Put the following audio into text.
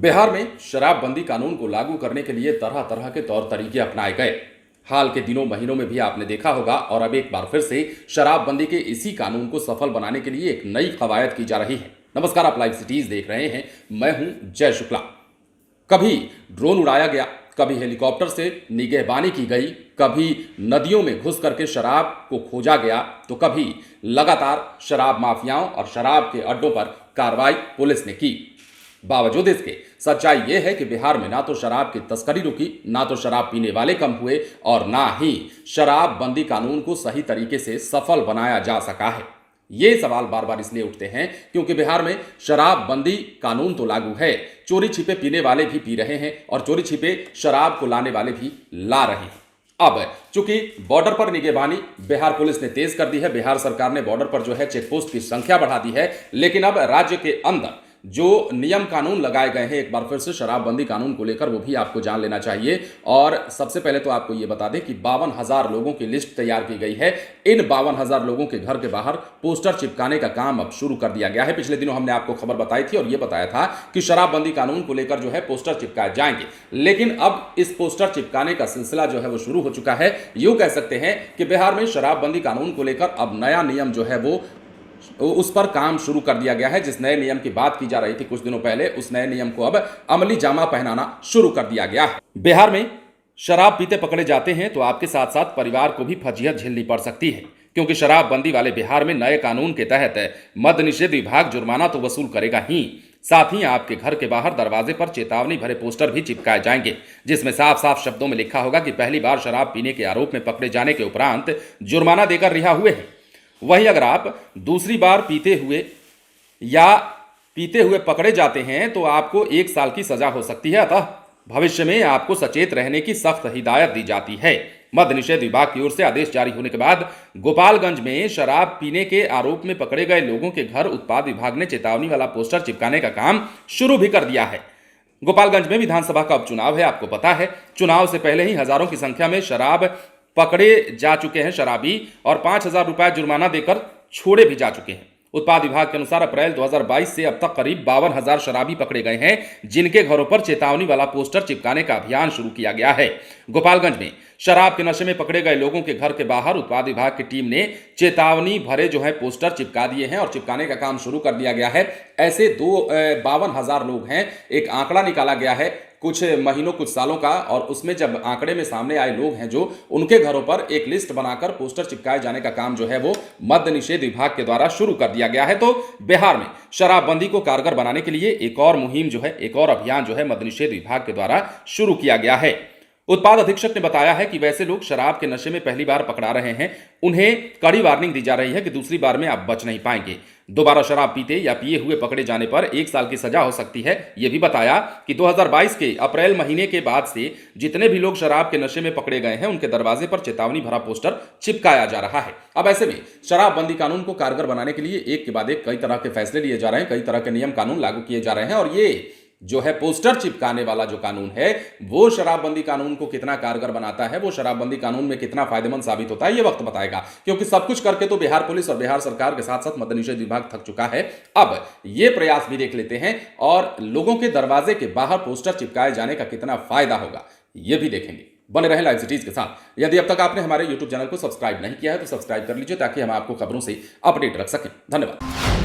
बिहार में शराबबंदी कानून को लागू करने के लिए तरह तरह के तौर तरीके अपनाए गए। हाल के दिनों महीनों में भी आपने देखा होगा और अब एक बार फिर से शराबबंदी के इसी कानून को सफल बनाने के लिए एक नई कवायद की जा रही है। नमस्कार, आप लाइव सिटीज देख रहे हैं। मैं हूं जय शुक्ला। कभी ड्रोन उड़ाया गया, कभी हेलीकॉप्टर से निगहबानी की गई, कभी नदियों में घुस करके शराब को खोजा गया, तो कभी लगातार शराब माफियाओं और शराब के अड्डों पर कार्रवाई पुलिस ने की। बावजूद इसके सच्चाई यह है कि बिहार में ना तो शराब की तस्करी रुकी, ना तो शराब पीने वाले कम हुए और ना ही शराबबंदी कानून को सही तरीके से सफल बनाया जा सका है। ये सवाल बार बार इसलिए उठते हैं क्योंकि बिहार में शराबबंदी कानून तो लागू है, चोरी छिपे पीने वाले भी पी रहे हैं और चोरी छिपे शराब को लाने वाले भी ला रहे हैं। अब चूंकि बॉर्डर पर निगहबानी बिहार पुलिस ने तेज कर दी है, बिहार सरकार ने बॉर्डर पर जो है चेकपोस्ट की संख्या बढ़ा दी है, लेकिन अब राज्य के अंदर जो नियम कानून लगाए गए हैं एक बार फिर से शराबबंदी कानून को लेकर, वो भी आपको जान लेना चाहिए। और सबसे पहले तो आपको ये बता दें कि 52,000 लोगों की लिस्ट तैयार की गई है। इन 52,000 लोगों के घर के बाहर पोस्टर चिपकाने का काम अब शुरू कर दिया गया है। पिछले दिनों हमने आपको खबर बताई थी और ये बताया था कि शराबबंदी कानून को लेकर जो है पोस्टर चिपकाए जाएंगे, लेकिन अब इस पोस्टर चिपकाने का सिलसिला जो है वो शुरू हो चुका है। यूं कह सकते हैं कि बिहार में शराबबंदी कानून को लेकर अब नया नियम जो है वो उस पर काम शुरू कर दिया गया है। जिस नए नियम की बात की जा रही थी कुछ दिनों पहले, उस नए नियम को अब अमली जामा पहनाना शुरू कर दिया गया है। बिहार में शराब पीते पकड़े जाते हैं तो आपके साथ साथ परिवार को भी फजीहत झेलनी पड़ सकती है, क्योंकि शराबबंदी वाले बिहार में नए कानून के तहत मद्य निषेध विभाग जुर्माना तो वसूल करेगा ही, साथ ही आपके घर के बाहर दरवाजे पर चेतावनी भरे पोस्टर भी चिपकाए जाएंगे, जिसमें साफ साफ शब्दों में लिखा होगा कि पहली बार शराब पीने के आरोप में पकड़े जाने के उपरांत जुर्माना देकर रिहा हुए हैं। वहीं अगर आप दूसरी बार पीते हुए पकड़े जाते हैं तो आपको 1 साल की सजा हो सकती है। अतः भविष्य में आपको सचेत रहने की सख्त हिदायत दी जाती है। मद्य निषेध विभाग की ओर से आदेश जारी होने के बाद गोपालगंज में शराब पीने के आरोप में पकड़े गए लोगों के घर उत्पाद विभाग ने चेतावनी वाला पोस्टर चिपकाने का काम शुरू भी कर दिया है। गोपालगंज में विधानसभा का उपचुनाव है, आपको पता है। चुनाव से पहले ही हजारों की संख्या में शराब पकड़े जा चुके हैं शराबी और 5,000 रुपए जुर्माना देकर छोड़े भी जा चुके हैं। उत्पाद विभाग के अनुसार अप्रैल 2022 से अब तक करीब 52,000 शराबी पकड़े गए हैं, जिनके घरों पर चेतावनी वाला पोस्टर चिपकाने का अभियान शुरू किया गया है। गोपालगंज में शराब के नशे में पकड़े गए लोगों के घर के बाहर उत्पाद विभाग की टीम ने चेतावनी भरे जो है पोस्टर चिपका दिए हैं और चिपकाने का काम शुरू कर दिया गया है। ऐसे 52,000 लोग हैं। एक आंकड़ा निकाला गया है कुछ महीनों कुछ सालों का, और उसमें जब आंकड़े में सामने आए लोग हैं जो उनके घरों पर एक लिस्ट बनाकर पोस्टर चिपकाए जाने का काम जो है वो मद्य निषेध विभाग के द्वारा शुरू कर दिया गया है। तो बिहार में शराबबंदी को कारगर बनाने के लिए एक और मुहिम जो है, एक और अभियान जो है मद्य निषेध विभाग के द्वारा शुरू किया गया है। उत्पाद अधीक्षक ने बताया है कि वैसे लोग शराब के नशे में पहली बार पकड़ा रहे हैं, उन्हें कड़ी वार्निंग दी जा रही है कि दूसरी बार में आप बच नहीं पाएंगे। दोबारा शराब पीते या पिए हुए पकड़े जाने पर 1 साल की सजा हो सकती है। यह भी बताया कि 2022 के अप्रैल महीने के बाद से जितने भी लोग शराब के नशे में पकड़े गए हैं उनके दरवाजे पर चेतावनी भरा पोस्टर चिपकाया जा रहा है। अब ऐसे में शराबबंदी कानून को कारगर बनाने के लिए एक के बाद एक कई तरह के फैसले लिए जा रहे हैं, कई तरह के नियम कानून लागू किए जा रहे हैं, और ये जो है पोस्टर चिपकाने वाला जो कानून है वो शराबबंदी कानून को कितना कारगर बनाता है, वो शराबबंदी कानून में कितना फायदेमंद साबित होता है, ये वक्त बताएगा। क्योंकि सब कुछ करके तो बिहार पुलिस और बिहार सरकार के साथ साथ मद्य निषेध विभाग थक चुका है। अब ये प्रयास भी देख लेते हैं और लोगों के दरवाजे के बाहर पोस्टर चिपकाए जाने का कितना फायदा होगा ये भी देखेंगे। बने रहे लाइव सिटीज के साथ। यदि अब तक आपने हमारे यूट्यूब चैनल को सब्सक्राइब नहीं किया है तो सब्सक्राइब कर लीजिए, ताकि हम आपको खबरों से अपडेट रख सकें। धन्यवाद।